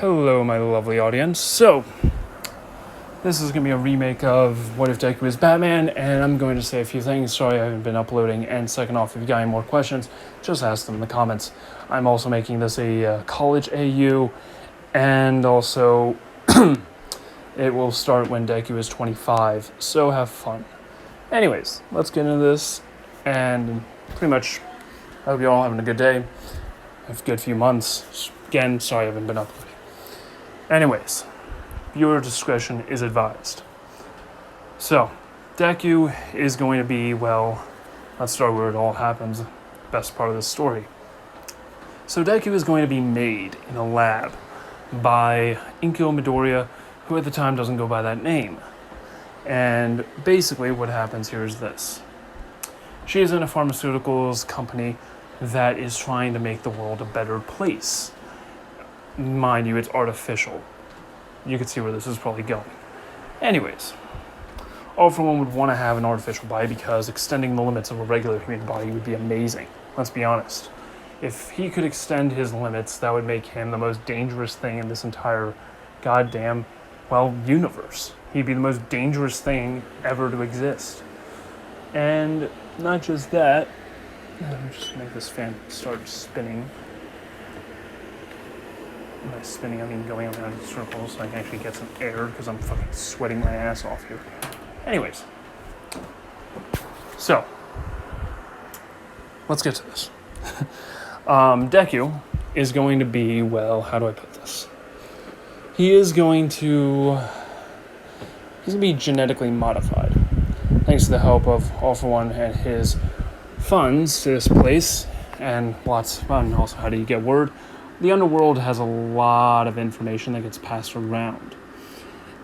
Hello, my lovely audience. So, this is going to be a remake of What If Deku is Batman, and I'm going to say a few things. Sorry I haven't been uploading, and second off, if you got any more questions, just ask them in the comments. I'm also making this a college AU, and also it will start when Deku is 25, so have fun. Anyways, let's get into this, and pretty much, I hope you're all having a good day. Have a good few months. Again, sorry I haven't been uploading. Anyways, viewer discretion is advised. So, Deku is going to be, well, let's start where it all happens, best part of the story. So Deku is going to be made in a lab by Inko Midoriya, who at the time doesn't go by that name. And basically what happens here is this. She is in a pharmaceuticals company that is trying to make the world a better place. Mind you, it's artificial. You can see where this is probably going. Anyways, All For One would want to have an artificial body because extending the limits of a regular human body would be amazing. Let's be honest. If he could extend his limits, that would make him the most dangerous thing in this entire goddamn, universe. He'd be the most dangerous thing ever to exist. And not just that, let me just make this fan start spinning. By spinning, I mean going around in circles so I can actually get some air because I'm fucking sweating my ass off here. Anyways. So. Let's get to this. Deku is going to be, how do I put this? He's going to be genetically modified. Thanks to the help of All For One and his funds to this place. And lots of fun. Also, how do you get word? The underworld has a lot of information that gets passed around.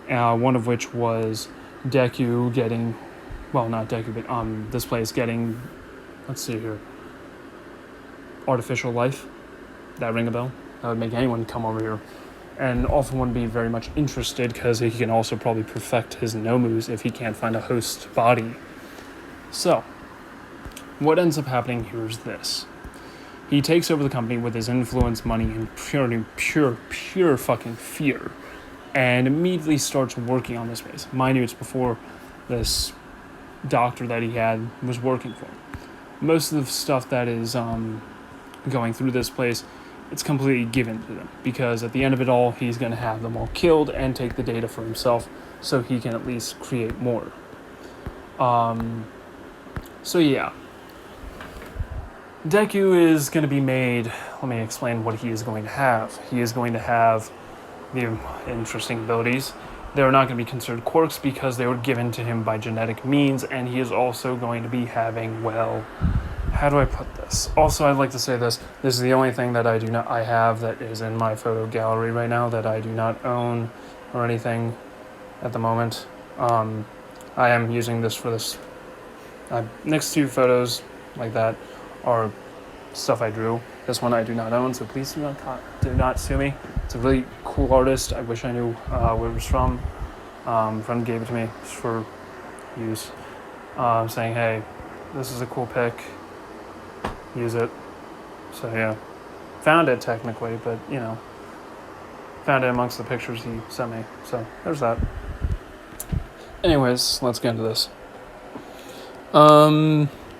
One of which was Deku getting, not Deku, but this place getting, let's see here, artificial life. That ring a bell? That would make anyone come over here. And All For One be very much interested because he can also probably perfect his Nomus if he can't find a host body. So, what ends up happening here is this. He takes over the company with his influence, money, and pure fucking fear, and immediately starts working on this place. Mind you, it's before this doctor that he had was working for him. Most of the stuff that is going through this place, it's completely given to them, because at the end of it all, he's going to have them all killed and take the data for himself so he can at least create more. So yeah. Deku is going to be made, let me explain what he is going to have. He is going to have the interesting abilities. They're not going to be considered quirks because they were given to him by genetic means, and he is also going to be having, how do I put this? Also, I'd like to say this is the only thing that I have that is in my photo gallery right now that I do not own or anything at the moment. I am using this for this. Next two photos like that are stuff I drew. This one I do not own, so please do not sue me. It's a really cool artist. I wish I knew where it was from. Friend gave it to me just for use. Saying, hey, this is a cool pic. Use it. So yeah. Found it technically, but found it amongst the pictures he sent me. So there's that. Anyways, let's get into this.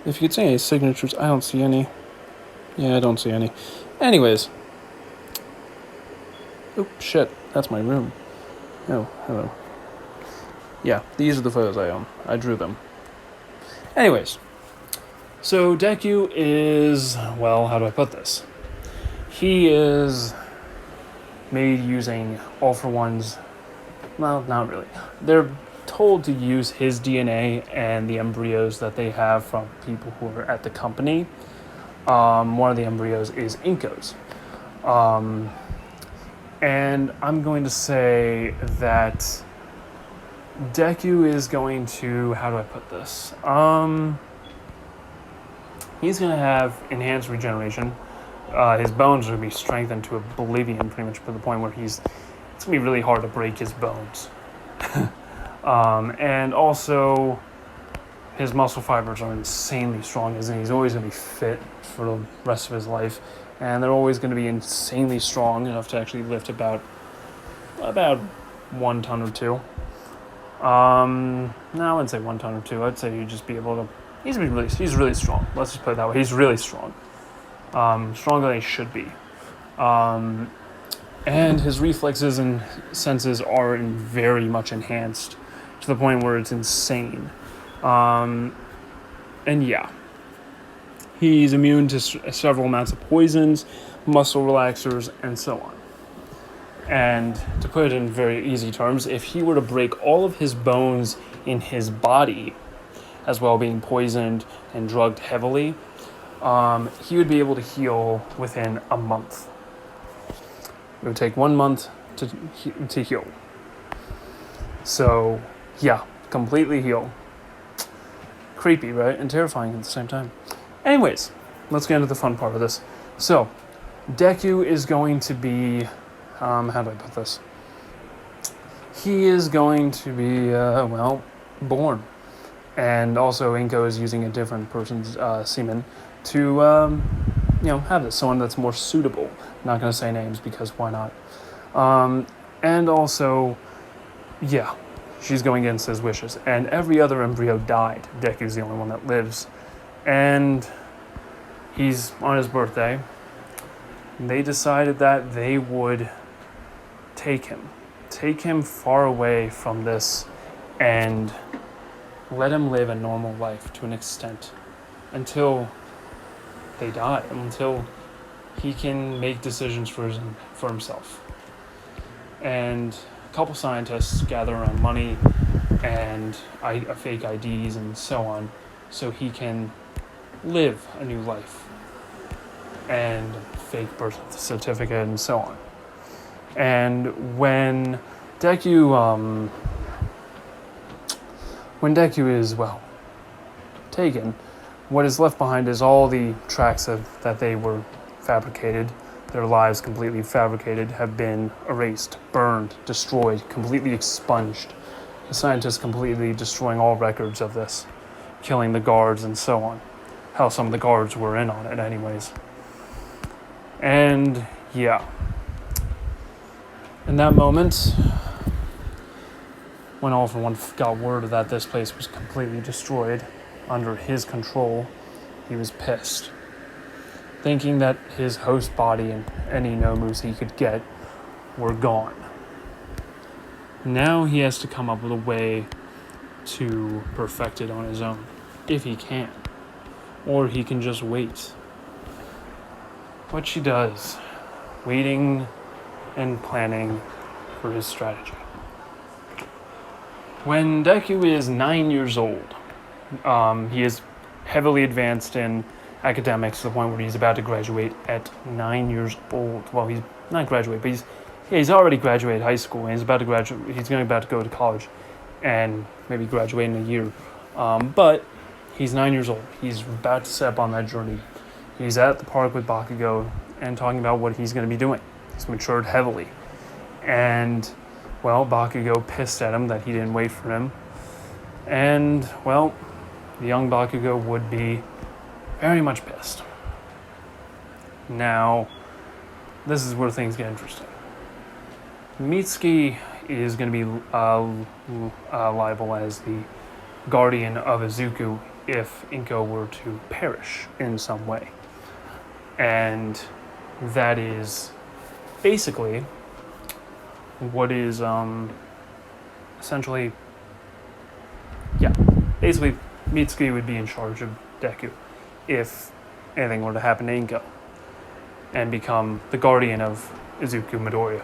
If you could see any signatures, I don't see any. Yeah, I don't see any. Anyways. Oh, shit. That's my room. Oh, hello. Yeah, these are the photos I own. I drew them. Anyways. So, Deku is, how do I put this? He is made using All For One's, not really. They're told to use his DNA and the embryos that they have from people who are at the company. One of the embryos is Inko's. And I'm going to say that Deku is going to, how do I put this? He's going to have enhanced regeneration. His bones are going to be strengthened to oblivion, pretty much to the point where it's going to be really hard to break his bones. And also, his muscle fibers are insanely strong, and he's always going to be fit for the rest of his life. And they're always going to be insanely strong enough to actually lift about about 1 ton or 2. No, I wouldn't say 1 ton or 2. I'd say he'd just be able to. He's really strong. Let's just put it that way. He's really strong. Stronger than he should be. And his reflexes and senses are very much enhanced to the point where it's insane. And yeah, he's immune to several amounts of poisons, muscle relaxers, and so on. And to put it in very easy terms, if he were to break all of his bones in his body, as well being poisoned and drugged heavily, he would be able to heal within a month. It would take 1 month to heal. So, yeah, completely heal. Creepy, right? And terrifying at the same time. Anyways, let's get into the fun part of this. So, Deku is going to be... how do I put this? He is going to be, born. And also, Inko is using a different person's semen to, have this. Someone that's more suitable. Not going to say names because why not? And also, yeah, she's going against his wishes. And every other embryo died. Deku's the only one that lives. And he's on his birthday. They decided that they would take him far away from this and let him live a normal life to an extent until they die, until he can make decisions for himself. And a couple scientists gather around money and fake IDs and so on, so he can live a new life, and fake birth certificate and so on. And when Deku is taken, what is left behind is all the tracks that they were fabricated. Their lives completely fabricated, have been erased, burned, destroyed, completely expunged. The scientists completely destroying all records of this, killing the guards and so on. How some of the guards were in on it anyways. And yeah. In that moment, when All For One got word that this place was completely destroyed under his control, he was pissed, thinking that his host body and any Nomus he could get were gone. Now he has to come up with a way to perfect it on his own, if he can. Or he can just wait. What she does, waiting and planning for his strategy. When Deku is 9 years old, he is heavily advanced in academics to the point where he's about to graduate at 9 years old. Well, he's not graduate, but he's already graduated high school, and he's about to graduate. He's about to go to college, and maybe graduate in a year. But he's 9 years old. He's about to step on that journey. He's at the park with Bakugo and talking about what he's going to be doing. He's matured heavily, and Bakugo pissed at him that he didn't wait for him, and the young Bakugo would be very much pissed. Now, this is where things get interesting. Mitsuki is going to be liable as the guardian of Izuku if Inko were to perish in some way. And that is basically what is essentially, basically Mitsuki would be in charge of Deku if anything were to happen to Inko and become the guardian of Izuku Midoriya.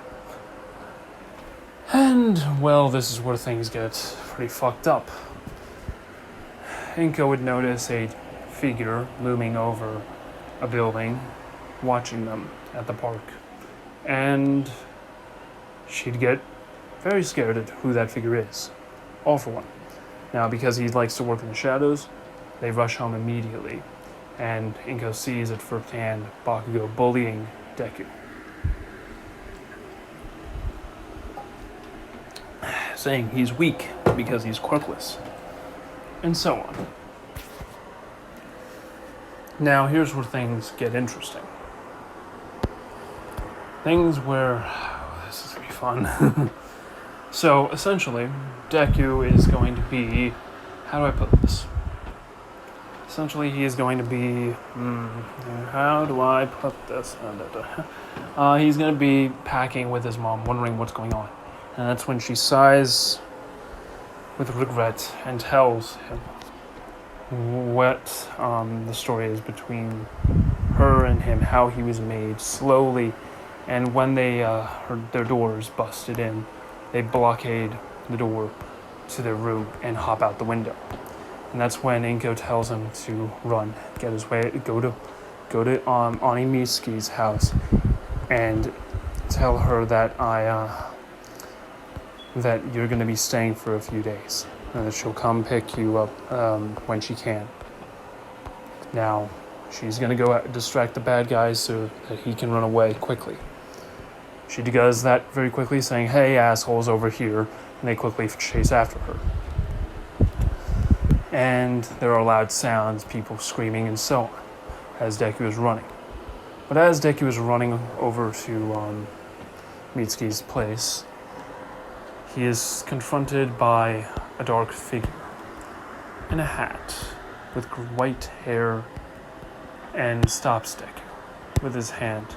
And, this is where things get pretty fucked up. Inko would notice a figure looming over a building, watching them at the park. And she'd get very scared at who that figure is. All For One. Now, because he likes to work in the shadows, they rush home immediately. And Inko sees at first hand Bakugo bullying Deku, saying he's weak because he's quirkless, and so on. Now, here's where things get interesting. This is going to be fun. So, essentially, Deku is going to be... How do I put this? Essentially, he is going to be... how do I put this? He's going to be packing with his mom, wondering what's going on. And that's when she sighs with regret and tells him what the story is between her and him, how he was made slowly. And when they heard their doors busted in, they blockade the door to their room and hop out the window. And that's when Inko tells him to run, get his way, go to Ani Mitsuki's house and tell her that that you're going to be staying for a few days, and that she'll come pick you up when she can. Now, she's going to go out, distract the bad guys so that he can run away quickly. She does that very quickly, saying, "Hey, assholes, over here," and they quickly chase after her. And there are loud sounds, people screaming and so on, as Deku is running. But as Deku is running over to Mitsuki's place, he is confronted by a dark figure in a hat with white hair and stops Deku with his hand,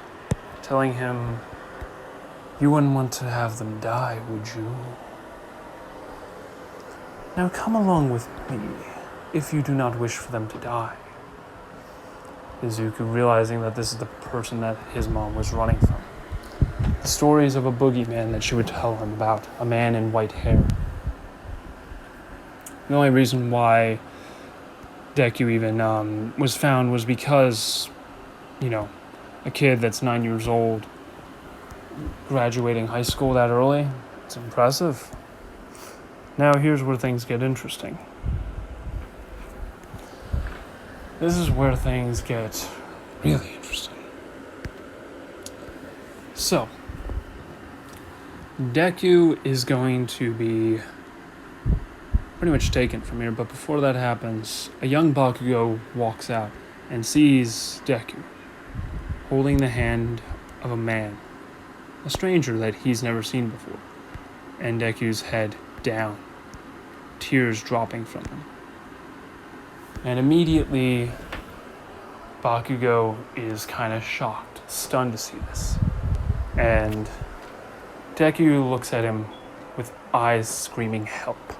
telling him, "You wouldn't want to have them die, would you? Now come along with me, if you do not wish for them to die." Izuku, realizing that this is the person that his mom was running from. The stories of a boogeyman that she would tell him about, a man in white hair. The only reason why Deku even was found was because, a kid that's 9 years old, graduating high school that early, it's impressive. Now here's where things get interesting. This is where things get really interesting. So, Deku is going to be pretty much taken from here, but before that happens, a young Bakugo walks out and sees Deku holding the hand of a man, a stranger that he's never seen before, and Deku's head down, tears dropping from him. And immediately, Bakugo is kind of shocked, stunned to see this. And Deku looks at him with eyes screaming help.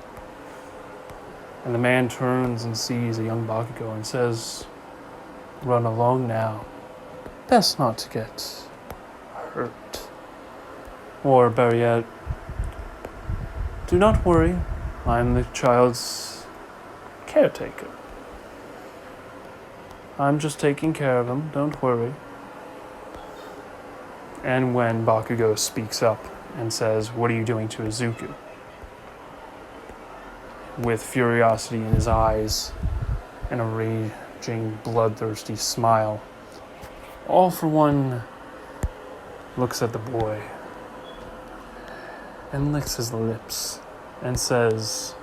And the man turns and sees a young Bakugo and says, "Run along now. Best not to get hurt. Or better yet, do not worry, I'm the child's caretaker. I'm just taking care of him, don't worry." And when Bakugo speaks up and says, "What are you doing to Izuku?" with curiosity in his eyes and a raging, bloodthirsty smile, All for One looks at the boy and licks his lips and says,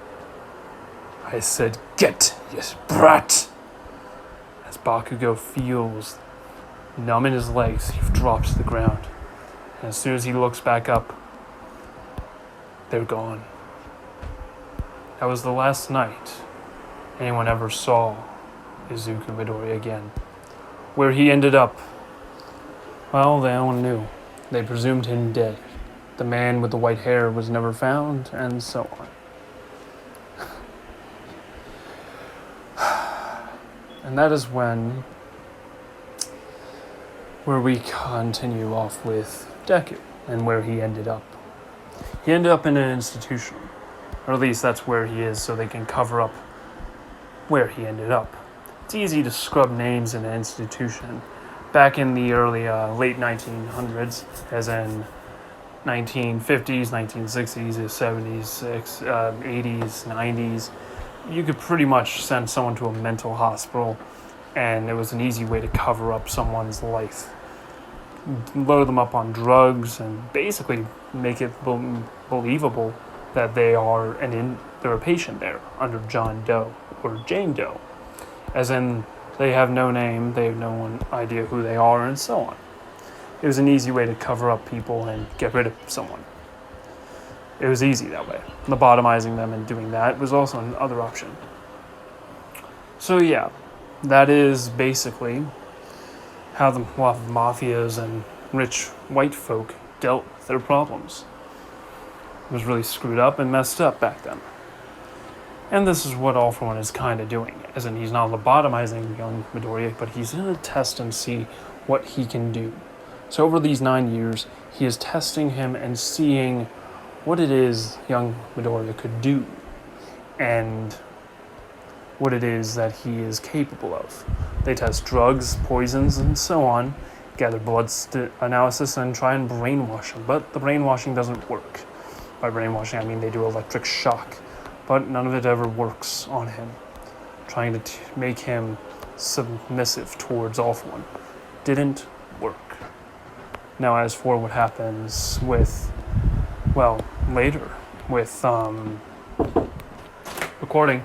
"I said get, you brat!" As Bakugo feels numb in his legs, he drops to the ground. And as soon as he looks back up, they're gone. That was the last night anyone ever saw Izuku Midori again. Where he ended up, well, no one knew. They presumed him dead. The man with the white hair was never found, and so on. And that is where we continue off with Deku and where he ended up. He ended up in an institution, or at least that's where he is, so they can cover up where he ended up. It's easy to scrub names in an institution. Back in the early, late 1900s, as in 1950s, 1960s, 70s, 80s, 90s, you could pretty much send someone to a mental hospital, and it was an easy way to cover up someone's life. Load them up on drugs and basically make it believable that they're a patient there under John Doe or Jane Doe. As in, they have no name, they have no idea who they are, and so on. It was an easy way to cover up people and get rid of someone. It was easy that way. Lobotomizing them and doing that was also another option. So yeah, that is basically how the mafias and rich white folk dealt with their problems. It was really screwed up and messed up back then. And this is what All For One is kind of doing, as in he's not lobotomizing young Midoriya, but he's going to test and see what he can do. So over these 9 years, he is testing him and seeing what it is young Midoriya could do, and what it is that he is capable of. They test drugs, poisons, and so on, gather blood analysis, and try and brainwash him. But the brainwashing doesn't work. By brainwashing, I mean they do electric shock, but none of it ever works on him. Trying to make him submissive towards All For One didn't work. Now, as for what happens with, well, later, with, recording.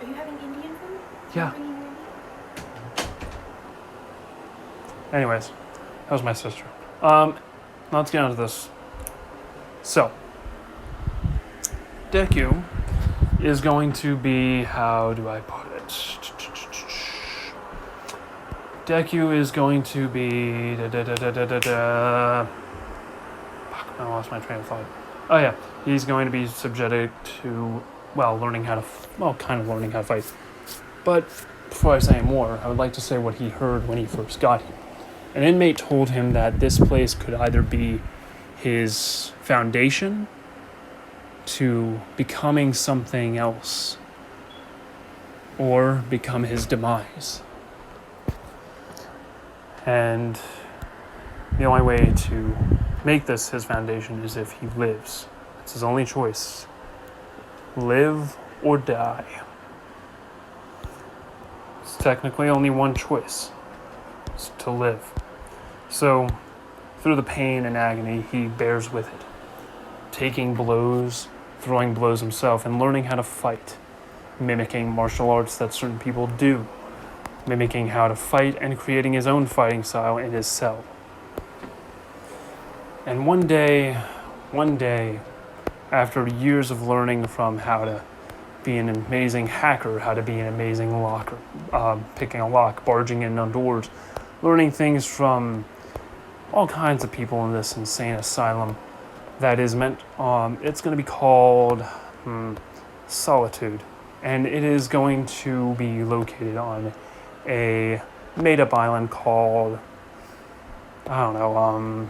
Are you having Indian food? Yeah. Anyways, that was my sister. Let's get into this. So, Deku is going to be, how do I put it? Deku is going to be, Fuck, I lost my train of thought. Oh yeah, he's going to be subjected to, well, learning how to fight. But before I say more, I would like to say what he heard when he first got here. An inmate told him that this place could either be his foundation to becoming something else, or become his demise. And the only way to make this his foundation is if he lives. It's his only choice. Live or die. It's technically only one choice. It's to live. So, through the pain and agony, he bears with it. Taking blows, throwing blows himself, and learning how to fight. Mimicking martial arts that certain people do. Mimicking how to fight and creating his own fighting style in his cell. And one day, after years of learning from how to be an amazing hacker, how to be an amazing locker, picking a lock, barging in on doors, learning things from all kinds of people in this insane asylum that is meant, it's going to be called Solitude. And it is going to be located on a made-up island called, I don't know,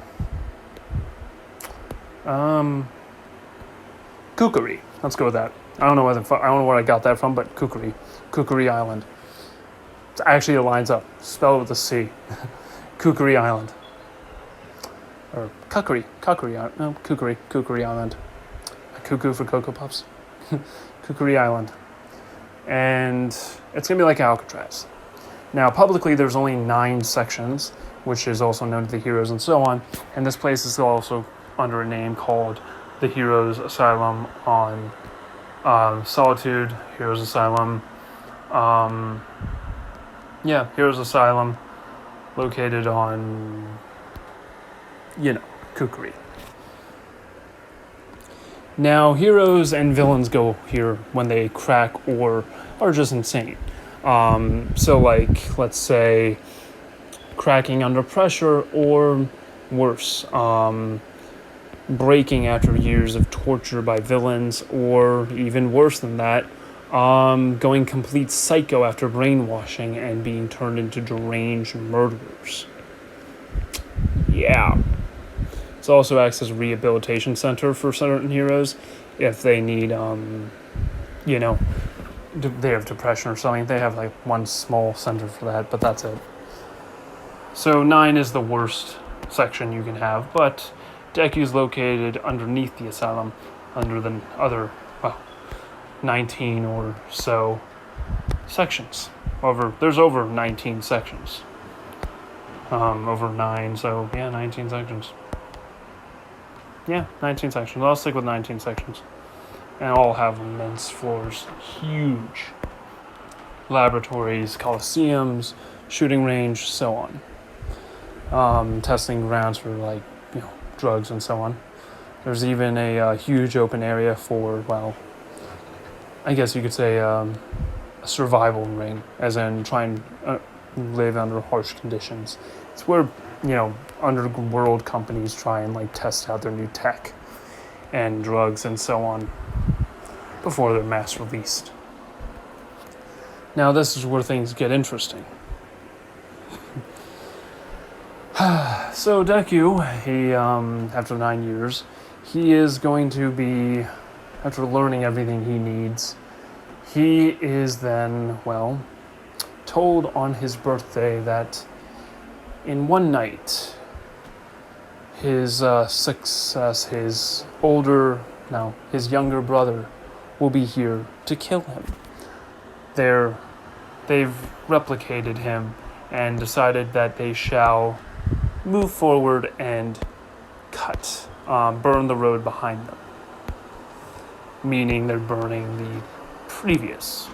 Kukuri. Let's go with that. I don't know where I got that from, but Kukuri Island. Actually, it lines up. Spell it with a C. Kukuri Island. Or Kukuri Island. A cuckoo for Cocoa Puffs. Kukuri Island. And it's going to be like Alcatraz. Now, publicly, there's only 9 sections, which is also known to the heroes and so on. And this place is also under a name called the Heroes Asylum on Solitude, Heroes Asylum. Heroes Asylum, located on, Kukuri. Now, heroes and villains go here when they crack or are just insane. So, like, let's say, cracking under pressure, or worse, breaking after years of torture by villains, or even worse than that, going complete psycho after brainwashing and being turned into deranged murderers. Yeah. It also acts as a rehabilitation center for certain heroes if they need, they have depression or something. They have like one small center for that, but that's it. So 9 is the worst section you can have, but Deku is located underneath the asylum, under the other, 19 or so sections. There's over 19 sections. Over 9, so yeah, 19 sections. Yeah, 19 sections. I'll stick with 19 sections. And all have immense floors, huge laboratories, coliseums, shooting range, so on. Testing grounds for drugs and so on. There's even a huge open area for, well, I guess you could say a survival ring, as in try and live under harsh conditions. It's where, underworld companies try and like test out their new tech and drugs and so on before they're mass released. Now this is where things get interesting. So Deku, he after 9 years, he is going to be, after learning everything he needs, he is then, told on his birthday that in one night, his his younger brother will be here to kill him. They've replicated him and decided that they shall move forward and burn the road behind them. Meaning they're burning the previous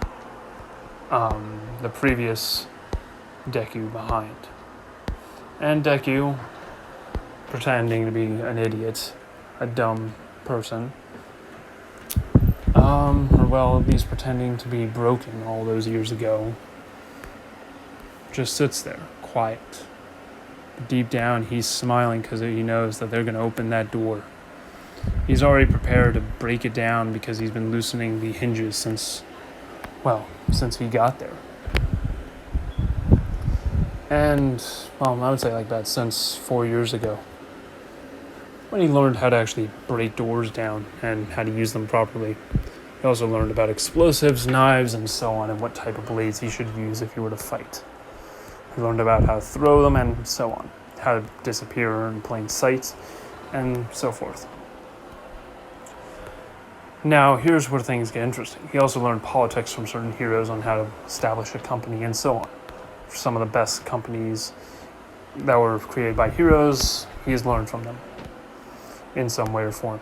Deku behind. And Deku, pretending to be an idiot, a dumb person, at least pretending to be broken all those years ago, just sits there, quiet. Deep down, he's smiling because he knows that they're going to open that door. He's already prepared to break it down because he's been loosening the hinges since he got there. And, I would say like that since 4 years ago, when he learned how to actually break doors down and how to use them properly. He also learned about explosives, knives, and so on, and what type of blades he should use if he were to fight. He learned about how to throw them and so on, how to disappear in plain sight, and so forth. Now, here's where things get interesting. He also learned politics from certain heroes on how to establish a company and so on. For some of the best companies that were created by heroes, he has learned from them in some way or form.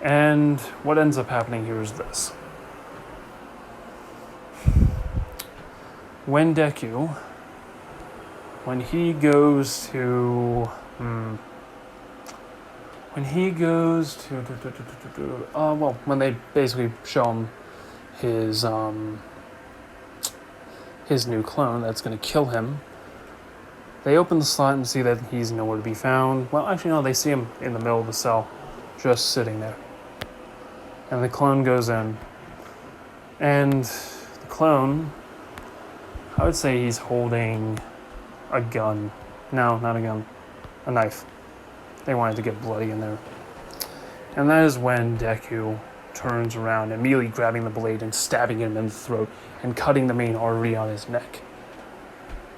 And what ends up happening here is this. When Deku, when he goes to when they basically show him his new clone that's going to kill him, they open the slot and see that he's nowhere to be found. Well, actually, no, they see him in the middle of the cell, just sitting there. And the clone goes in, and the clone, I would say he's holding a gun. No, not a gun, a knife. They wanted to get bloody in there. And that is when Deku turns around, immediately grabbing the blade and stabbing him in the throat and cutting the main artery on his neck.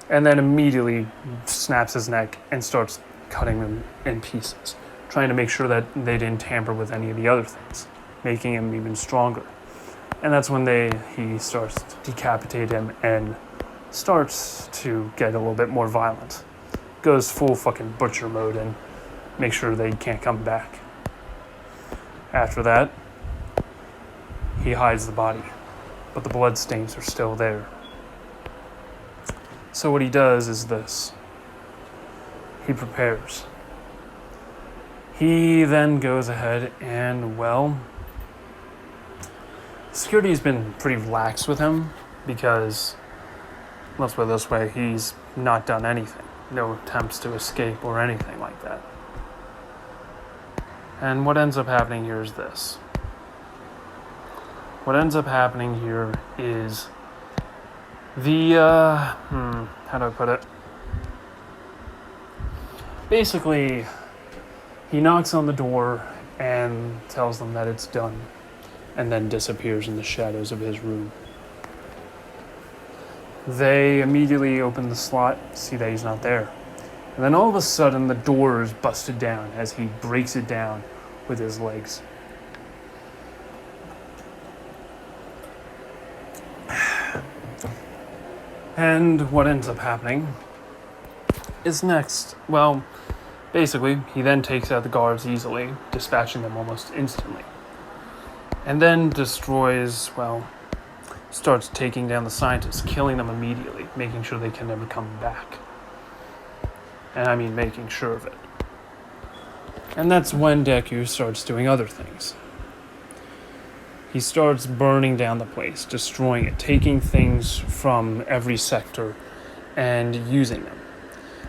And then immediately snaps his neck and starts cutting him in pieces, trying to make sure that they didn't tamper with any of the other things, making him even stronger. And that's when he starts to decapitate him and starts to get a little bit more violent. Goes full fucking butcher mode and make sure they can't come back. After that, he hides the body, but the blood stains are still there. So what he does is this. He prepares. He then goes ahead and, security's been pretty lax with him because, let's put it this way, he's not done anything. No attempts to escape or anything like that. And what ends up happening here is this. What ends up happening here is how do I put it? Basically, he knocks on the door and tells them that it's done, and then disappears in the shadows of his room. They immediately open the slot, see that he's not there. And then all of a sudden, the door is busted down as he breaks it down with his legs. And what ends up happening is next. Basically, he then takes out the guards easily, dispatching them almost instantly. And then destroys, starts taking down the scientists, killing them immediately, making sure they can never come back. And I mean making sure of it. And that's when Deku starts doing other things. He starts burning down the place, destroying it, taking things from every sector and using them.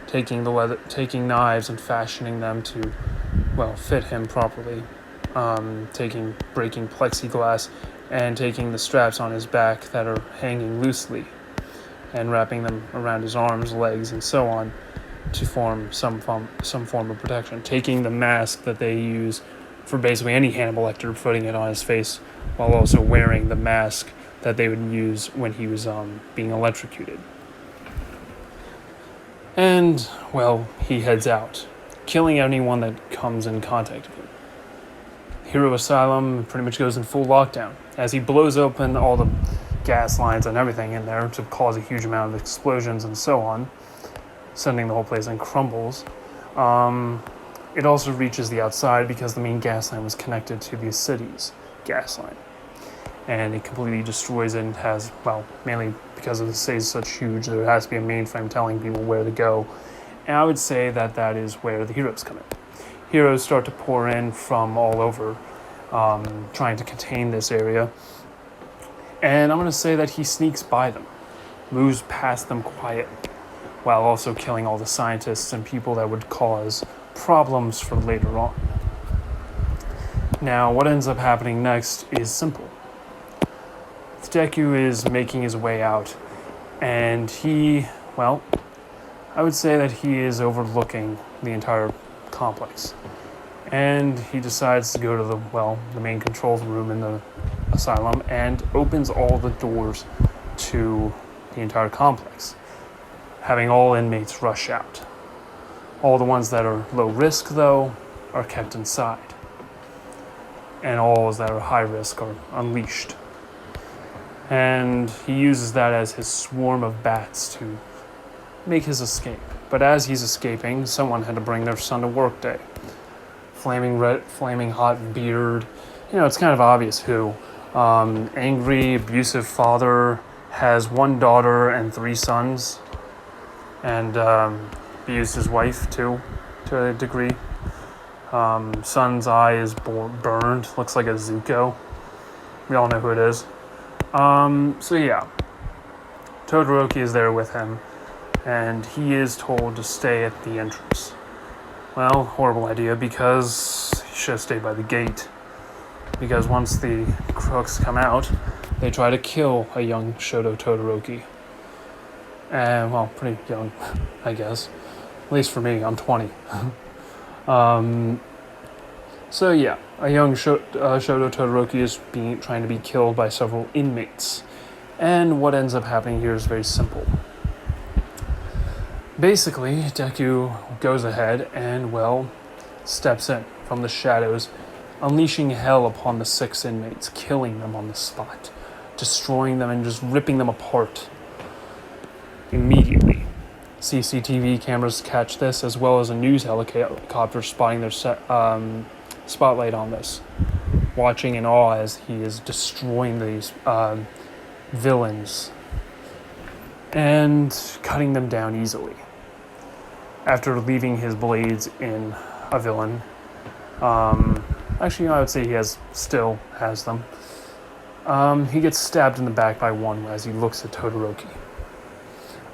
Taking knives and fashioning them to, fit him properly. Breaking plexiglass and taking the straps on his back that are hanging loosely and wrapping them around his arms, legs, and so on to form some form of protection. Taking the mask that they use for basically any Hannibal Lecter, putting it on his face, while also wearing the mask that they would use when he was being electrocuted. And, he heads out, killing anyone that comes in contact with him. Hero Asylum pretty much goes in full lockdown as he blows open all the gas lines and everything in there to cause a huge amount of explosions and so on, sending the whole place in crumbles. It also reaches the outside because the main gas line was connected to the city's gas line. And it completely destroys it and has, mainly because the city is such huge, there has to be a mainframe telling people where to go. And I would say that is where the heroes come in. Heroes start to pour in from all over, trying to contain this area. And I'm going to say that he sneaks by them, moves past them quietly, while also killing all the scientists and people that would cause problems for later on. Now, what ends up happening next is simple. Deku is making his way out, and he, I would say that he is overlooking the entire complex. And he decides to go to the main control room in the asylum and opens all the doors to the entire complex, having all inmates rush out. All the ones that are low risk, though, are kept inside. And all that are high risk are unleashed. And he uses that as his swarm of bats to make his escape. But as he's escaping, someone had to bring their son to work day. Flaming hot beard. It's kind of obvious who. Angry, abusive father, has one daughter and 3 sons. And abused his wife, too, to a degree. Son's eye is burned, looks like a Zuko. We all know who it is. Todoroki is there with him, and he is told to stay at the entrance. Well, horrible idea, because he should have stayed by the gate. Because once the crooks come out, they try to kill a young Shoto Todoroki. And, pretty young, I guess. At least for me, I'm 20. A young Shoto Todoroki is trying to be killed by several inmates. And what ends up happening here is very simple. Basically, Deku goes ahead and, steps in from the shadows, unleashing hell upon the 6 inmates, killing them on the spot, destroying them and just ripping them apart immediately. CCTV cameras catch this, as well as a news helicopter spotting their spotlight on this, watching in awe as he is destroying these villains and cutting them down easily. After leaving his blades in a villain, I would say he still has them. He gets stabbed in the back by one as he looks at Todoroki,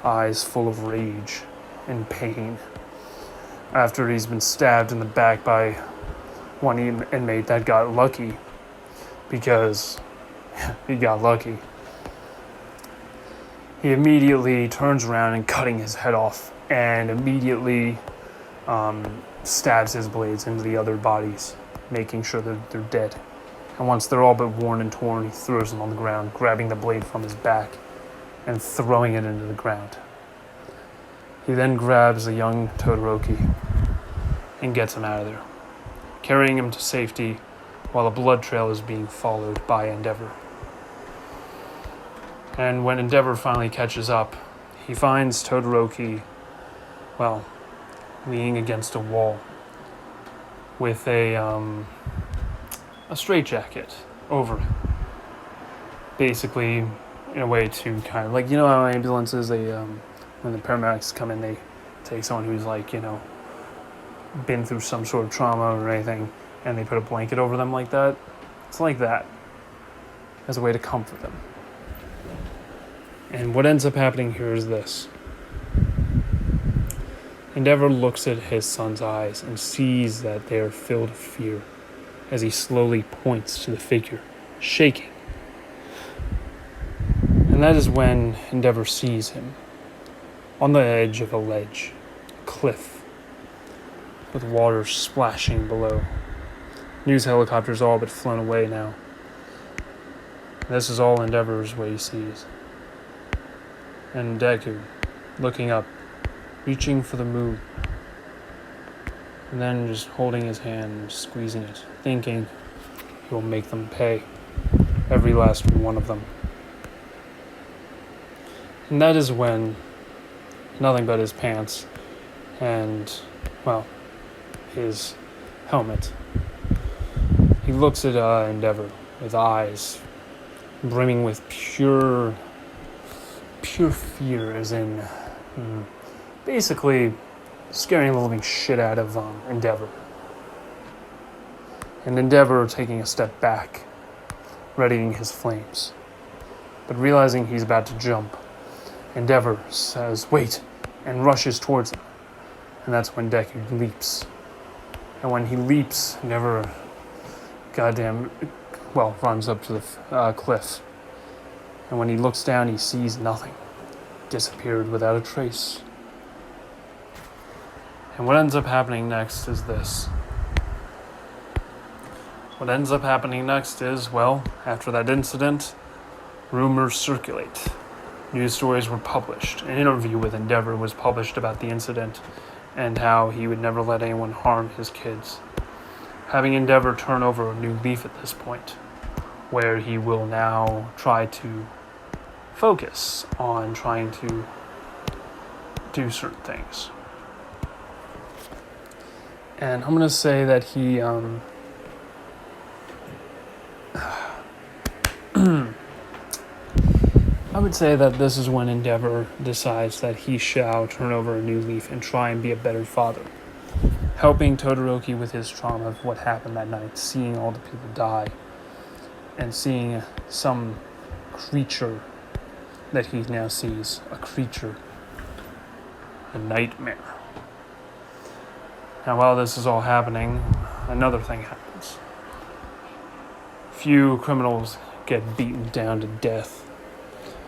eyes full of rage and pain. After he's been stabbed in the back by one inmate that got lucky, because he got lucky, he immediately turns around and cutting his head off, and immediately stabs his blades into the other bodies, making sure that they're dead. And once they're all but worn and torn, he throws them on the ground, grabbing the blade from his back and throwing it into the ground. He then grabs a young Todoroki and gets him out of there, carrying him to safety while a blood trail is being followed by Endeavor. And when Endeavor finally catches up, he finds Todoroki, leaning against a wall with a straitjacket over him. Basically, in a way to kind of, how ambulances, when the paramedics come in, they take someone who's been through some sort of trauma or anything, and they put a blanket over them like that. It's like that, as a way to comfort them. And what ends up happening here is this. Endeavor looks at his son's eyes and sees that they are filled with fear as he slowly points to the figure, shaking. And that is when Endeavor sees him on the edge of a ledge, a cliff, with water splashing below. News helicopters all but flown away now. This is all Endeavor's what he sees. And Deku, looking up, reaching for the moon, and then just holding his hand and squeezing it, thinking he will make them pay, every last one of them. And that is when nothing but his pants and, well, his helmet. He looks at Endeavor with eyes brimming with pure fear, as in basically scaring the living shit out of Endeavor. And Endeavor taking a step back, readying his flames. But realizing he's about to jump, Endeavor says, "Wait," and rushes towards him. And that's when Deku leaps. And when he leaps, Endeavor, runs up to the cliff. And when he looks down, he sees nothing. Disappeared without a trace. And what ends up happening next is this. What ends up happening next is, well, after that incident, rumors circulate. News stories were published. An interview with Endeavor was published about the incident and how he would never let anyone harm his kids. Having Endeavor turn over a new leaf at this point, where he will now try to focus on trying to do certain things. And I'm going to say that he I would say that this is when Endeavor decides that he shall turn over a new leaf and try and be a better father. Helping Todoroki with his trauma of what happened that night, seeing all the people die, and seeing some creature that he now sees, a creature, a nightmare. Now while this is all happening, another thing happens. Few criminals get beaten down to death.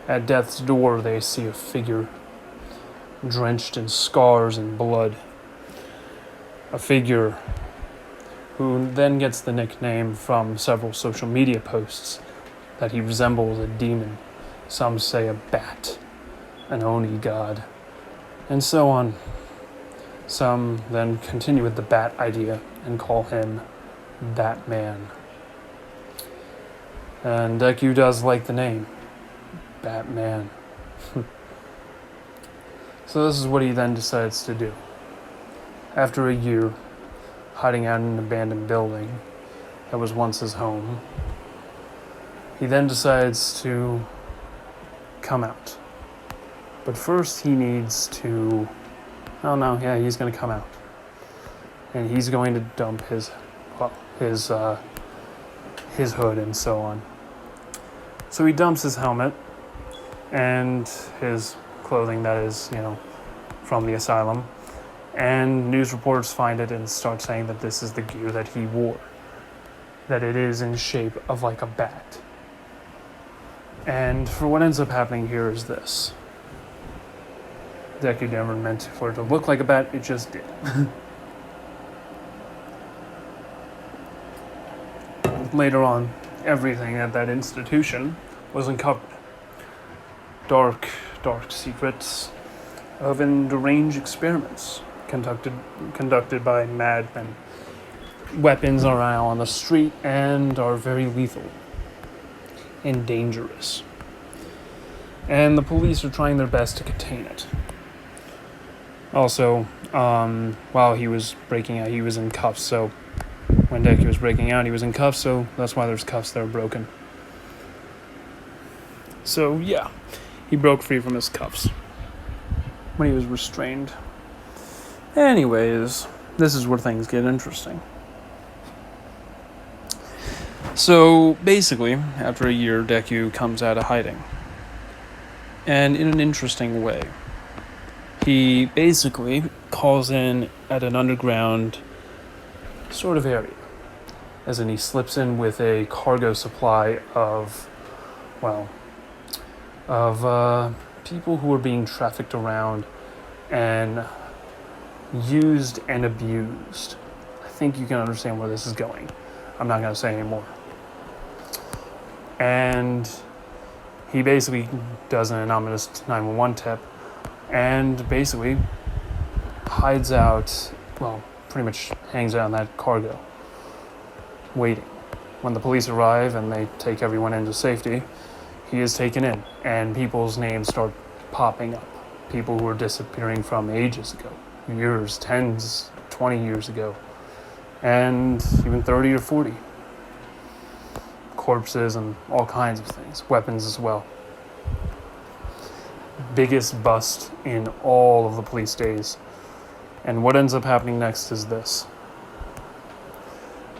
At death's door, they see a figure drenched in scars and blood. A figure who then gets the nickname from several social media posts that he resembles a demon. Some say a bat, an Oni god, and so on. Some then continue with the bat idea and call him Batman. And Deku does like the name, Batman. So this is what he then decides to do. After a year, hiding out in an abandoned building that was once his home, he then decides to come out. But first he needs to... he's going to come out. And he's going to dump his hood and so on. So he dumps his helmet and his clothing that is, from the asylum. And news reporters find it and start saying that this is the gear that he wore. That it is in shape of like a bat. And for what ends up happening here is this. Deku never meant for it to look like a bat, it just did. Later on, everything at that institution was uncovered. Dark secrets of deranged experiments conducted by madmen. Weapons are now on the street and are very lethal and dangerous. And the police are trying their best to contain it. Also, while he was breaking out, he was in cuffs, so when Deku was breaking out, he was in cuffs, so that's why there's cuffs that are broken. So, yeah, he broke free from his cuffs when he was restrained. Anyways, this is where things get interesting. So basically, after a year, Deku comes out of hiding. And in an interesting way, he basically calls in at an underground sort of area. As in, he slips in with a cargo supply of, people who are being trafficked around and used and abused. I think you can understand where this is going. I'm not going to say anymore. And he basically does an anonymous 911 tip and basically hides out, pretty much hangs out in that cargo, waiting. When the police arrive and they take everyone into safety, he is taken in, and people's names start popping up. People who were disappearing from ages ago, years, 10s, 20 years ago, and even 30 or 40. Corpses and all kinds of things, weapons as well. Biggest bust in all of the police days. And what ends up happening next is this.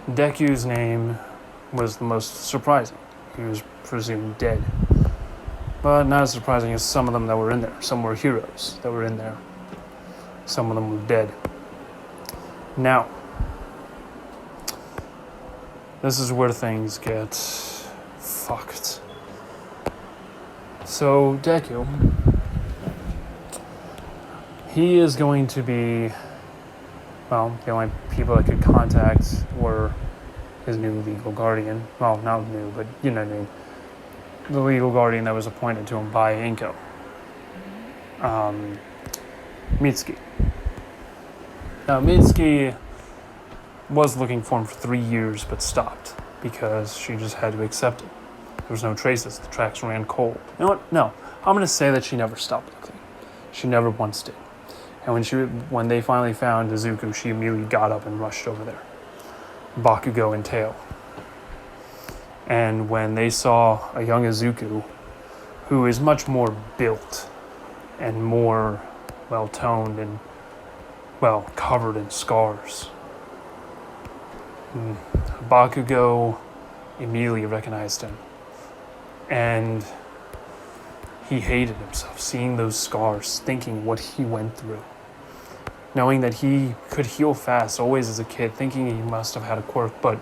Deku's name was the most surprising. He was presumed dead. But not as surprising as some of them that were in there. Some were heroes that were in there. Some of them were dead. Now, this is where things get fucked. So, Deku, he is going to be, the only people that could contact were his new legal guardian. Well, not new, but you know what I mean. The legal guardian that was appointed to him by Inko. Mitsuki. Now, Mitsuki was looking for him for 3 years, but stopped because she just had to accept it. There was no traces. The tracks ran cold. You know what? No. I'm going to say that she never stopped looking. She never once did. And when they finally found Izuku, she immediately got up and rushed over there. Bakugo and Tail. And when they saw a young Izuku, who is much more built and more well-toned and, covered in scars, Bakugo immediately recognized him. And he hated himself, seeing those scars, thinking what he went through. Knowing that he could heal fast, always as a kid, thinking he must have had a quirk, but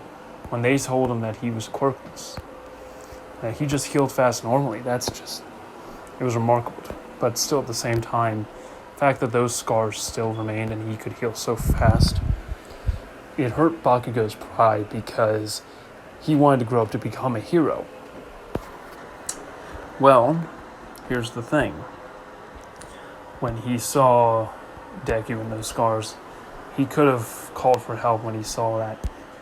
when they told him that he was quirkless, that he just healed fast normally, it was remarkable. But still at the same time, the fact that those scars still remained and he could heal so fast, it hurt Bakugo's pride because he wanted to grow up to become a hero. Well, here's the thing. When he saw Deku and those scars, he could have called for help when he saw that.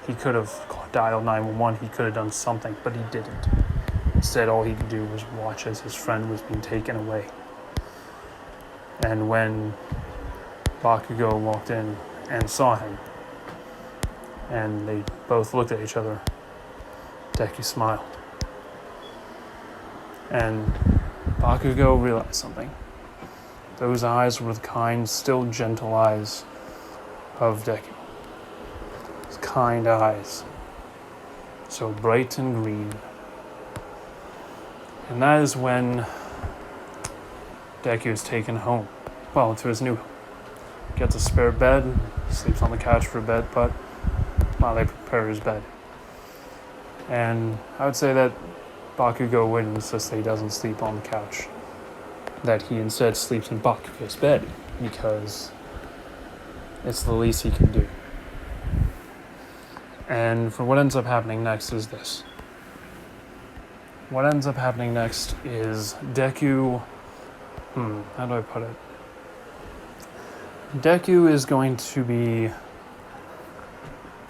He could have dialed 911, he could have done something, but he didn't. Instead, all he could do was watch as his friend was being taken away. And when Bakugo walked in and saw him, and they both looked at each other, Deku smiled. And Bakugo realized something. Those eyes were the kind, still gentle eyes of Deku. His kind eyes, so bright and green. And that is when Deku is taken home. To his new home. Gets a spare bed, sleeps on the couch for a bit, but while they prepare his bed. And I would say that Bakugo would insist that he doesn't sleep on the couch. That he instead sleeps in Bakugo's bed, because it's the least he can do. And for what ends up happening next is this. What ends up happening next is Deku... how do I put it? Deku is going to be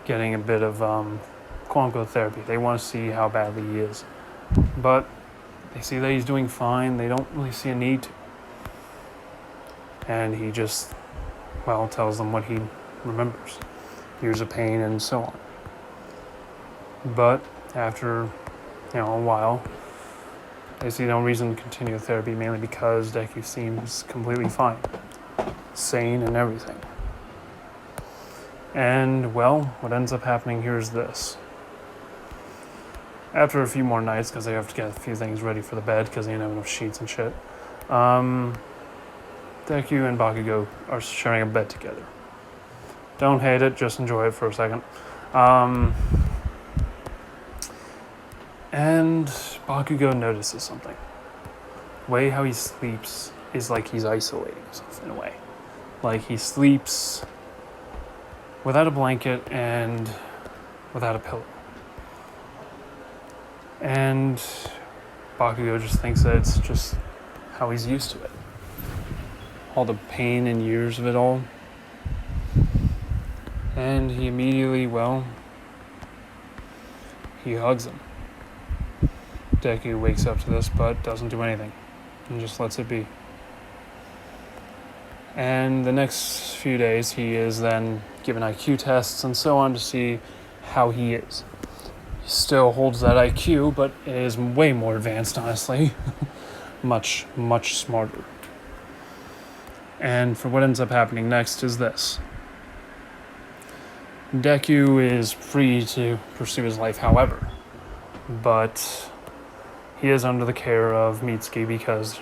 getting a bit of quote-unquote therapy. They want to see how badly he is. But they see that he's doing fine. They don't really see a need to. And he just, tells them what he remembers. Years of pain and so on. But after, a while, they see no reason to continue therapy, mainly because Deku seems completely fine. Sane and everything. And, well, what ends up happening here is this. After a few more nights, because they have to get a few things ready for the bed, because they didn't have enough sheets and shit, Deku and Bakugo are sharing a bed together. Don't hate it, just enjoy it for a second. And Bakugo notices something. The way how he sleeps is like he's isolating himself in a way. Like he sleeps without a blanket and without a pillow. And Bakugo just thinks that it's just how he's used to it. All the pain and years of it all. And he immediately, he hugs him. Deku wakes up to this, but doesn't do anything. And just lets it be. And the next few days, he is then given IQ tests and so on to see how he is. He still holds that IQ, but is way more advanced, honestly. much, much smarter. And for what ends up happening next is this. Deku is free to pursue his life however, but he is under the care of Mitsuki because,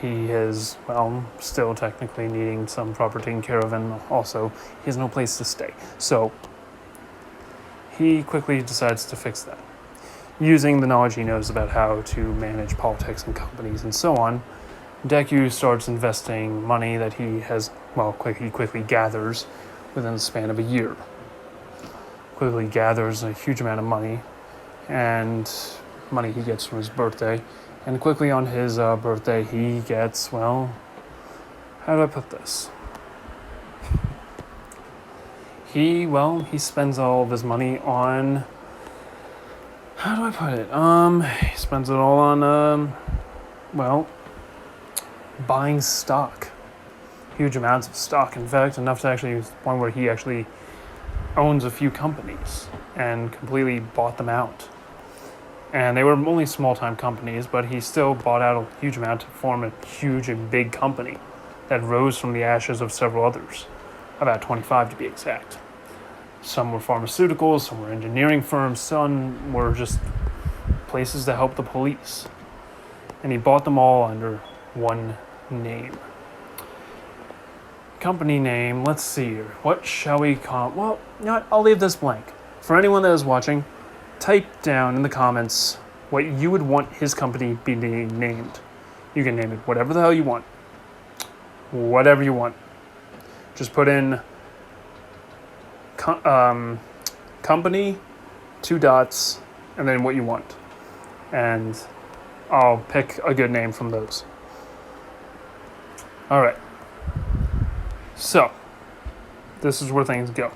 he is, still technically needing some proper taking care of, and also he has no place to stay. So he quickly decides to fix that. Using the knowledge he knows about how to manage politics and companies and so on, Deku starts investing money that he has, he quickly gathers within the span of a year. Quickly gathers a huge amount of money, and money he gets from his birthday. And quickly on his birthday, he gets, how do I put this? He spends all of his money on, how do I put it? He spends it all on, buying stock. Huge amounts of stock, in fact, enough to actually the point where he actually owns a few companies and completely bought them out. And they were only small-time companies, but he still bought out a huge amount to form a huge and big company that rose from the ashes of several others, about 25 to be exact. Some were pharmaceuticals, some were engineering firms, some were just places to help the police. And he bought them all under one name. Company name, let's see here. What shall we call? Well, you know what? I'll leave this blank. For anyone that is watching, type down in the comments what you would want his company be named. You can name it whatever the hell you want. Whatever you want. Just put in company, 2 dots, and then what you want. And I'll pick a good name from those. All right. So, this is where things go.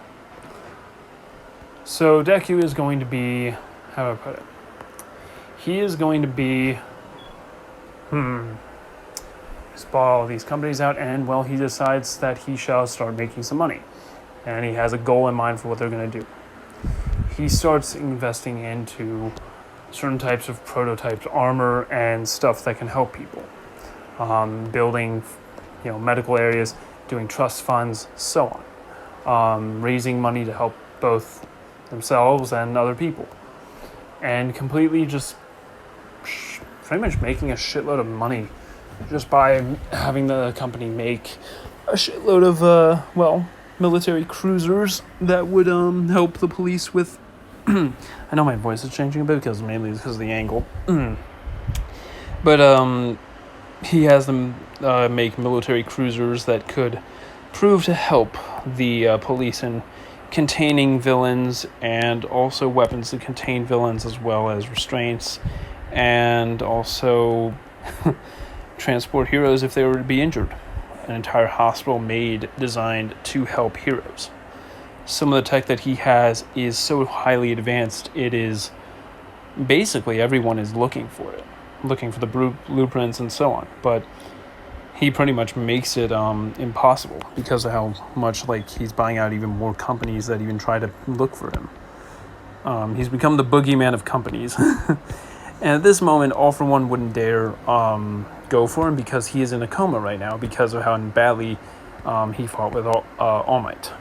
So, Deku is going to be, how do I put it? He is going to be, he's bought all these companies out, and, he decides that he shall start making some money. And he has a goal in mind for what they're going to do. He starts investing into certain types of prototyped armor and stuff that can help people. Building, medical areas, doing trust funds, so on. Raising money to help both themselves and other people. And completely just pretty much making a shitload of money just by having the company make a shitload of, military cruisers that would help the police with... I know my voice is changing a bit mainly because of the angle. But he has them make military cruisers that could prove to help the police in containing villains, and also weapons to contain villains, as well as restraints, and also transport heroes if they were to be injured. An entire hospital designed to help heroes. Some of the tech that he has is so highly advanced, it is basically everyone is looking for it, looking for the blueprints and so on. But he pretty much makes it impossible because of how much he's buying out even more companies that even try to look for him. He's become the boogeyman of companies. And at this moment, All For One wouldn't dare go for him because he is in a coma right now because of how badly he fought with All Might.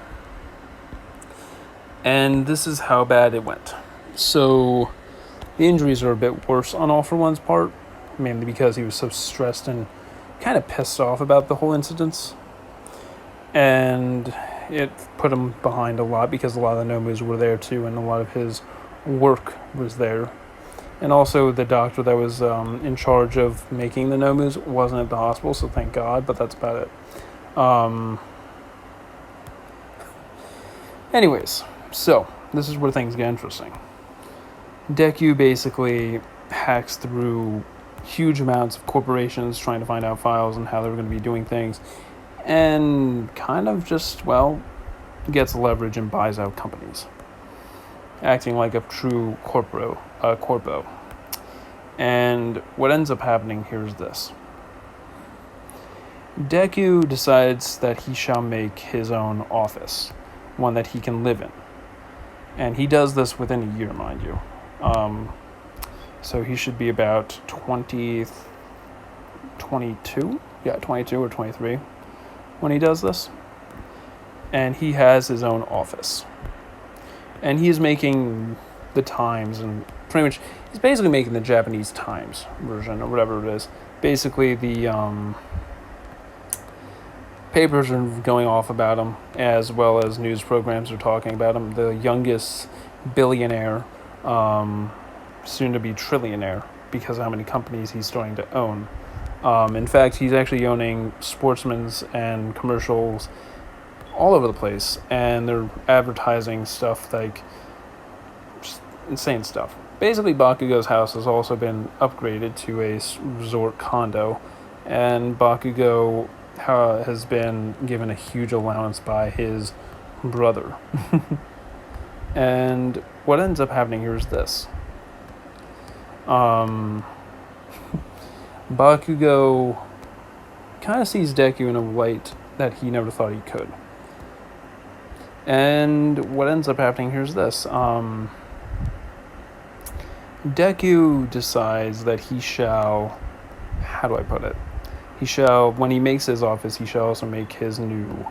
And this is how bad it went. So the injuries are a bit worse on All For One's part, mainly because he was so stressed and kind of pissed off about the whole incident. And it put him behind a lot because a lot of the Nomus were there too, and a lot of his work was there. And also the doctor that was in charge of making the Nomus wasn't at the hospital, so thank God, but that's about it. Anyways, so this is where things get interesting. Deku basically hacks through huge amounts of corporations trying to find out files and how they're going to be doing things, and kind of just, gets leverage and buys out companies, acting like a true corpo. And what ends up happening here is this. Deku decides that he shall make his own office, one that he can live in. And he does this within a year, mind you. So he should be about 22? Yeah, 22 or 23 when he does this. And he has his own office. And he's making the Times, and pretty much, he's basically making the Japanese Times version, or whatever it is. Basically, the papers are going off about him, as well as news programs are talking about him. The youngest billionaire, soon to be trillionaire, because of how many companies he's starting to own. In fact, he's actually owning sportsmen's and commercials all over the place, and they're advertising stuff like just insane stuff. Basically, Bakugo's house has also been upgraded to a resort condo, and Bakugo has been given a huge allowance by his brother. And what ends up happening here is this. Bakugo kind of sees Deku in a light that he never thought he could. And what ends up happening here is this. Deku decides that he shall... How do I put it? He shall, when he makes his office, he shall also make his new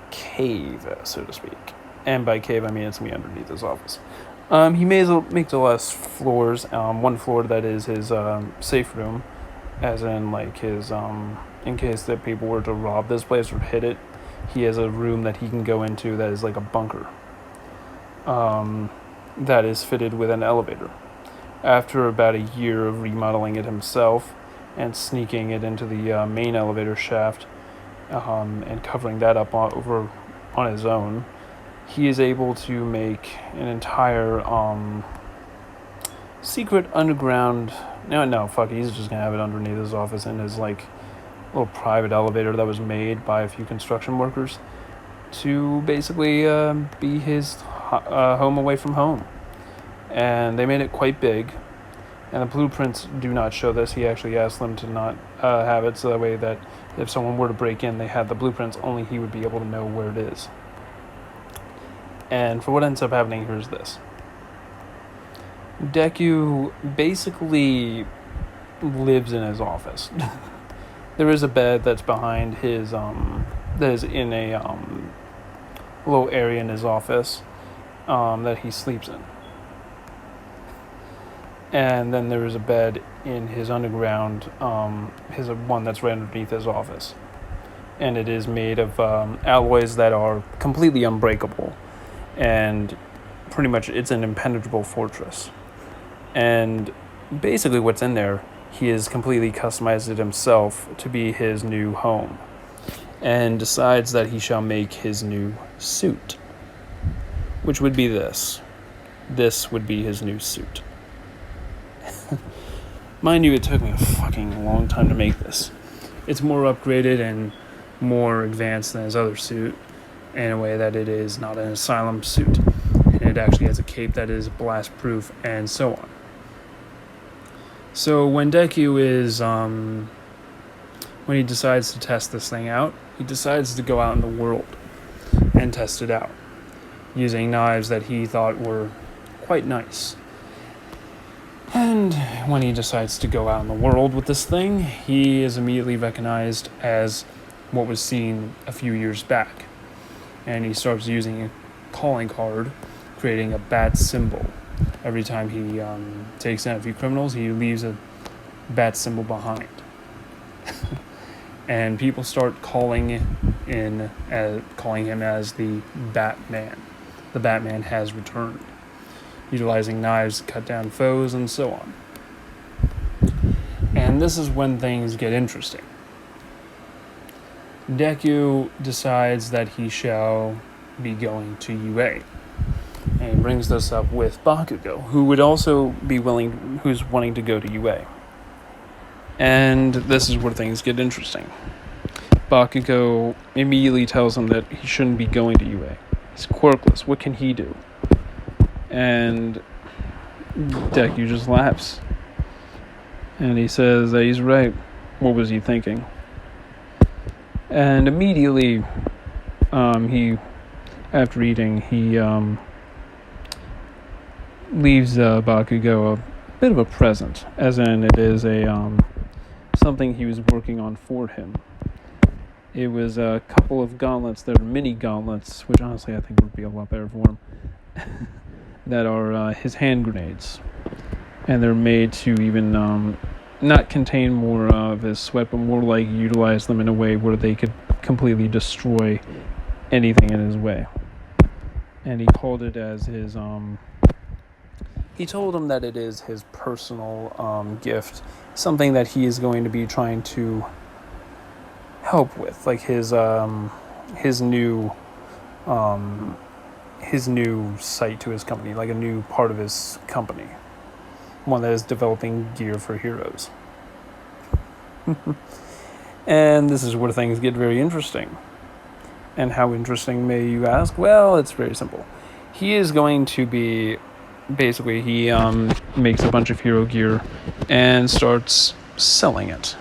cave, so to speak. And by cave, I mean it's going to be underneath his office. He makes the last floors. One floor that is his safe room, as in like his in case that people were to rob this place or hit it, he has a room that he can go into that is like a bunker. That is fitted with an elevator. After about a year of remodeling it himself and sneaking it into the main elevator shaft, and covering that up on his own, he is able to make an entire secret underground... No, fuck it, he's just going to have it underneath his office in his, like, little private elevator that was made by a few construction workers to basically be his home away from home. And they made it quite big. And the blueprints do not show this. He actually asked them to not have it, so that way that if someone were to break in, they had the blueprints, only he would be able to know where it is. And for what ends up happening, here's this. Deku basically lives in his office. There is a bed that's behind his, that is in a little area in his office that he sleeps in. And then there is a bed in his underground, his one that's right underneath his office. And it is made of alloys that are completely unbreakable. And pretty much it's an impenetrable fortress. And basically what's in there, he has completely customized it himself to be his new home. And decides that he shall make his new suit. Which would be this. This would be his new suit. Mind you, it took me a fucking long time to make this. It's more upgraded and more advanced than his other suit, in a way that it is not an asylum suit. And it actually has a cape that is blast proof and so on. So when Deku is, when he decides to test this thing out, he decides to go out in the world and test it out, using knives that he thought were quite nice. And when he decides to go out in the world with this thing, he is immediately recognized as what was seen a few years back. And he starts using a calling card, creating a bat symbol. Every time he takes down a few criminals, he leaves a bat symbol behind. And people start calling him as the Batman. The Batman has returned, utilizing knives to cut down foes and so on. And this is when things get interesting. Deku decides that he shall be going to UA. And he brings this up with Bakugo, who would also be who's wanting to go to UA. And this is where things get interesting. Bakugo immediately tells him that he shouldn't be going to UA. He's quirkless. What can he do? And Deku just laughs. And he says that he's right. What was he thinking? And immediately, after eating, he leaves Bakugo a bit of a present, as in it is something he was working on for him. It was a couple of gauntlets that are mini gauntlets, which honestly I think would be a lot better for him, that are his hand grenades. And they're made to even not contain more of his sweat, but more like utilize them in a way where they could completely destroy anything in his way. And he called it as his he told him that it is his personal gift, something that he is going to be trying to help with, like his new site to his company, like a new part of his company, one that is developing gear for heroes. And this is where things get very interesting. And how interesting, may you ask? Well, it's very simple. He is going to be basically, he makes a bunch of hero gear and starts selling it.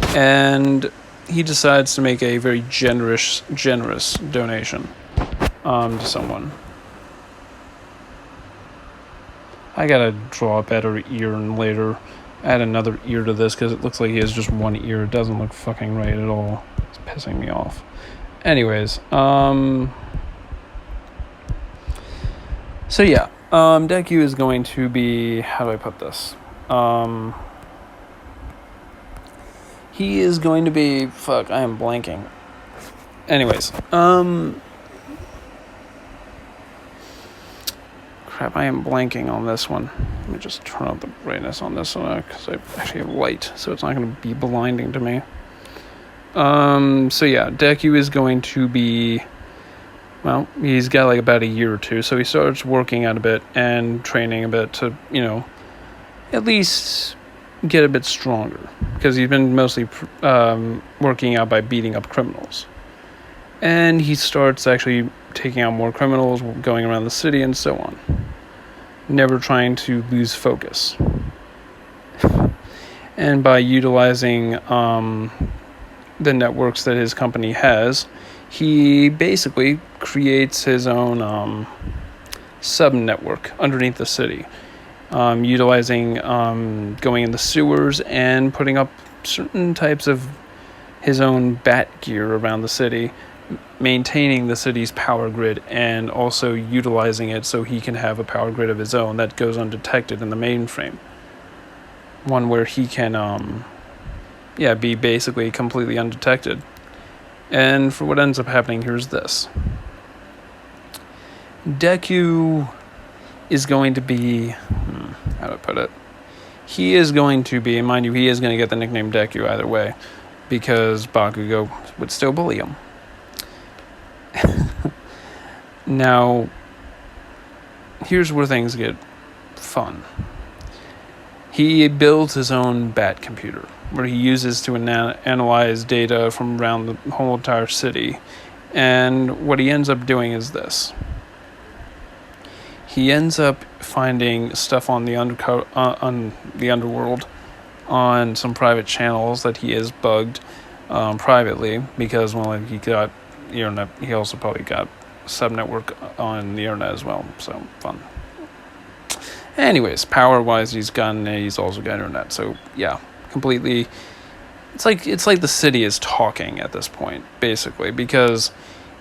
And he decides to make a very generous donation to someone. I gotta draw a better ear and later add another ear to this because it looks like he has just one ear. It doesn't look fucking right at all. It's pissing me off. Anyways, so yeah, Deku is going to be, how do I put this? He is going to be, I am blanking. Anyways, crap, I am blanking on this one. Let me just turn up the brightness on this one because I actually have light, so it's not going to be blinding to me. So yeah, Deku is going to be, well, he's got like about a year or two, so he starts working out a bit and training a bit to, at least get a bit stronger, because he's been mostly working out by beating up criminals. And he starts actually taking out more criminals, going around the city and so on. Never trying to lose focus. And by utilizing the networks that his company has, he basically creates his own sub-network underneath the city, utilizing going in the sewers and putting up certain types of his own bat gear around the city, maintaining the city's power grid and also utilizing it so he can have a power grid of his own that goes undetected in the mainframe. One where he can be basically completely undetected. And for what ends up happening, here's this. Deku is going to be, how do I put it? He is going to be, and mind you, he is going to get the nickname Deku either way, because Bakugo would still bully him. Now, here's where things get fun. He builds his own bat computer, where he uses to analyze data from around the whole entire city. And what he ends up doing is this. He ends up finding stuff on the underworld, on some private channels that he has bugged privately, because he got the internet. He also probably got sub-network on the internet as well, so fun. Anyways, power-wise, he's also got internet, so yeah, completely it's like the city is talking at this point, basically, because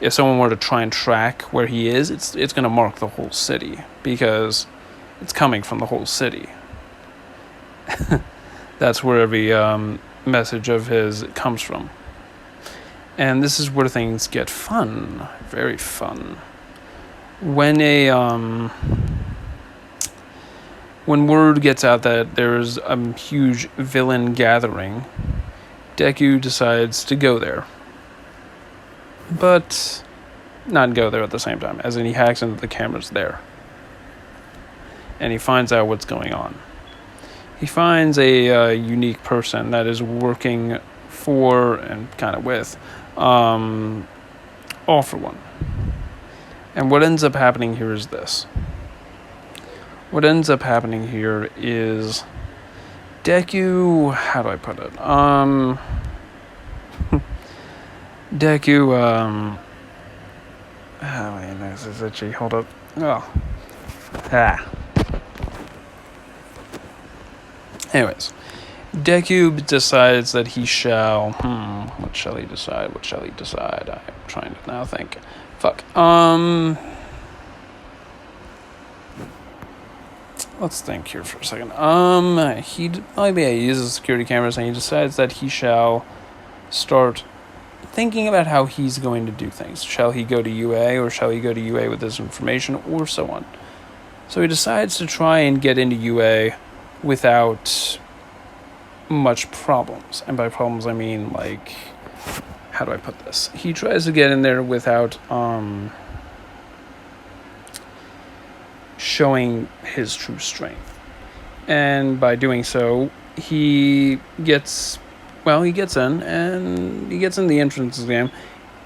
if someone were to try and track where he is, it's going to mark the whole city because it's coming from the whole city. That's where every message of his comes from. And this is where things get fun, very fun. When when word gets out that there's a huge villain gathering, Deku decides to go there. But not go there at the same time, as in he hacks into the cameras there. And he finds out what's going on. He finds a unique person that is working for and kind of with All For One. And what ends up happening here is this. What ends up happening here is Deku, how do I put it? Deku, this is itchy, hold up. Anyways, Deku decides that he shall, what shall he decide? I'm trying to now think. Let's think here for a second. He uses security cameras and he decides that he shall start thinking about how he's going to do things. Shall he go to UA or shall he go to UA with this information or so on? So he decides to try and get into UA without much problems. And by problems, I mean, like, how do I put this? He tries to get in there without showing his true strength. And by doing so, he gets in, and he gets in the entrance exam,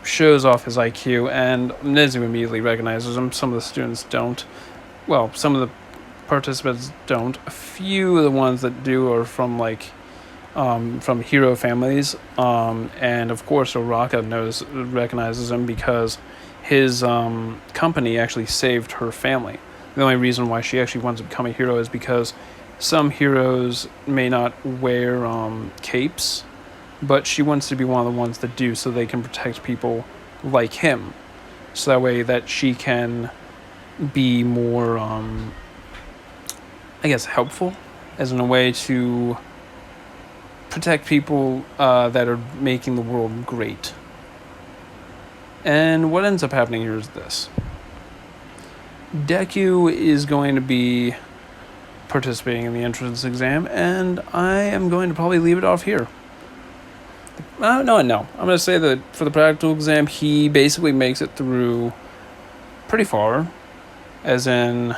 shows off his IQ, and Nezu immediately recognizes him. Some of the students don't. Well, some of the participants don't. A few of the ones that do are from, from hero families. And, of course, Uraka recognizes him because his company actually saved her family. The only reason why she actually wants to become a hero is because some heroes may not wear capes, but she wants to be one of the ones that do so they can protect people like him. So that way that she can be more, helpful, as in a way to protect people that are making the world great. And what ends up happening here is this. Deku is going to be participating in the entrance exam, and I am going to probably leave it off here. No. I'm going to say that for the practical exam, he basically makes it through pretty far, as in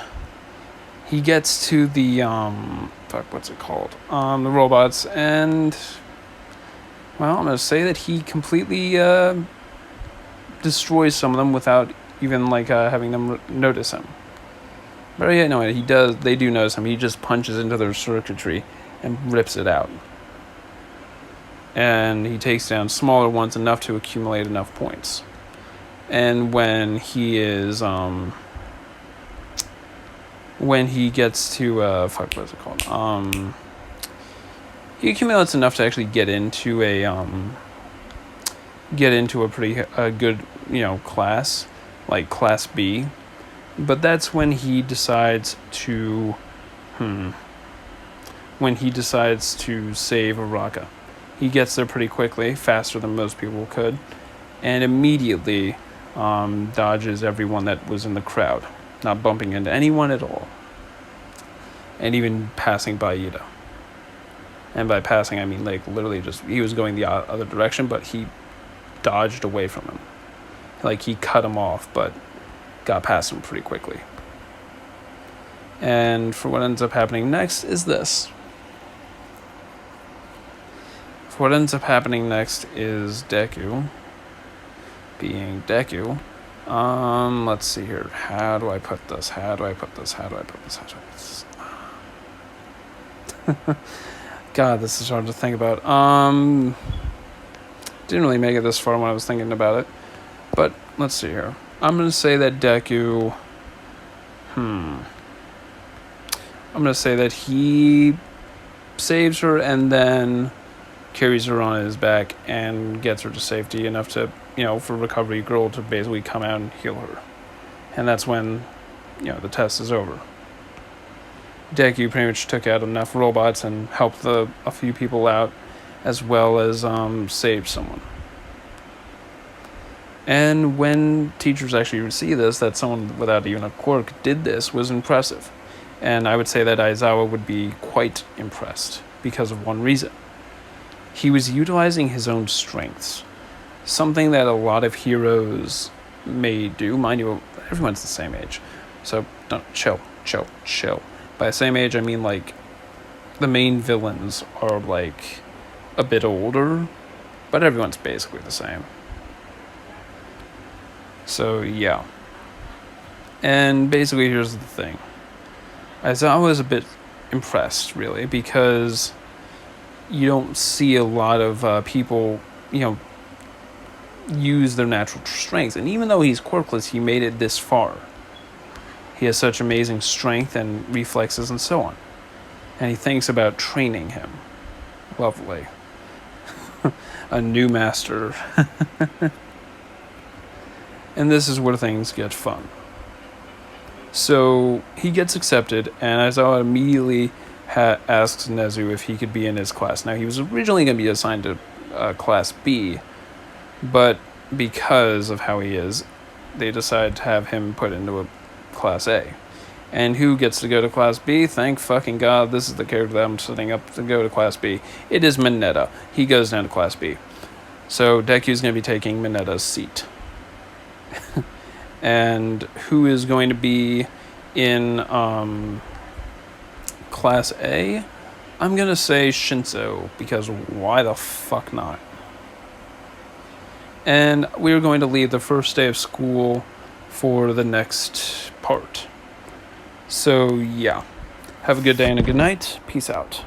he gets to the, what's it called? The robots, and, well, I'm going to say that he completely destroys some of them without even having them notice him. But yeah, no, he does. They do notice him. He just punches into their circuitry and rips it out. And he takes down smaller ones enough to accumulate enough points. And when he is, when he gets to, what is it called? He accumulates enough to actually get into a pretty good, class. Like Class B, but that's when he decides to, when he decides to save Uraka. He gets there pretty quickly, faster than most people could, and immediately dodges everyone that was in the crowd, not bumping into anyone at all, and even passing by Ida. And by passing, I mean literally just, he was going the other direction, but he dodged away from him. He cut him off, but got past him pretty quickly. And for what ends up happening next is this. What ends up happening next is Deku being Deku. Let's see here. How do I put this? God, this is hard to think about. Didn't really make it this far when I was thinking about it. But let's see here. I'm going to say that Deku... I'm going to say that he saves her and then carries her on his back and gets her to safety enough to, for Recovery Girl to basically come out and heal her. And that's when, the test is over. Deku pretty much took out enough robots and helped a few people out, as well as saved someone. And when teachers actually see this, that someone without even a quirk did this, was impressive. And I would say that Aizawa would be quite impressed because of one reason. He was utilizing his own strengths, something that a lot of heroes may do. Mind you, everyone's the same age, so don't chill. By the same age, I mean like the main villains are like a bit older, but everyone's basically the same. So yeah. And basically here's the thing. Aizawa was a bit impressed, really, because you don't see a lot of people, use their natural strengths. And even though he's quirkless, he made it this far. He has such amazing strength and reflexes and so on. And he thinks about training him. Lovely. A new master. And this is where things get fun. So he gets accepted, and Aizawa immediately asks Nezu if he could be in his class. Now, he was originally going to be assigned to Class B, but because of how he is, they decided to have him put into a Class A. And who gets to go to Class B? Thank fucking God, this is the character that I'm setting up to go to Class B. It is Mineta. He goes down to Class B. So Deku's going to be taking Mineta's seat. And who is going to be in Class A? I'm going to say Shinso, because why the fuck not? And we're going to leave the first day of school for the next part. So, yeah. Have a good day and a good night. Peace out.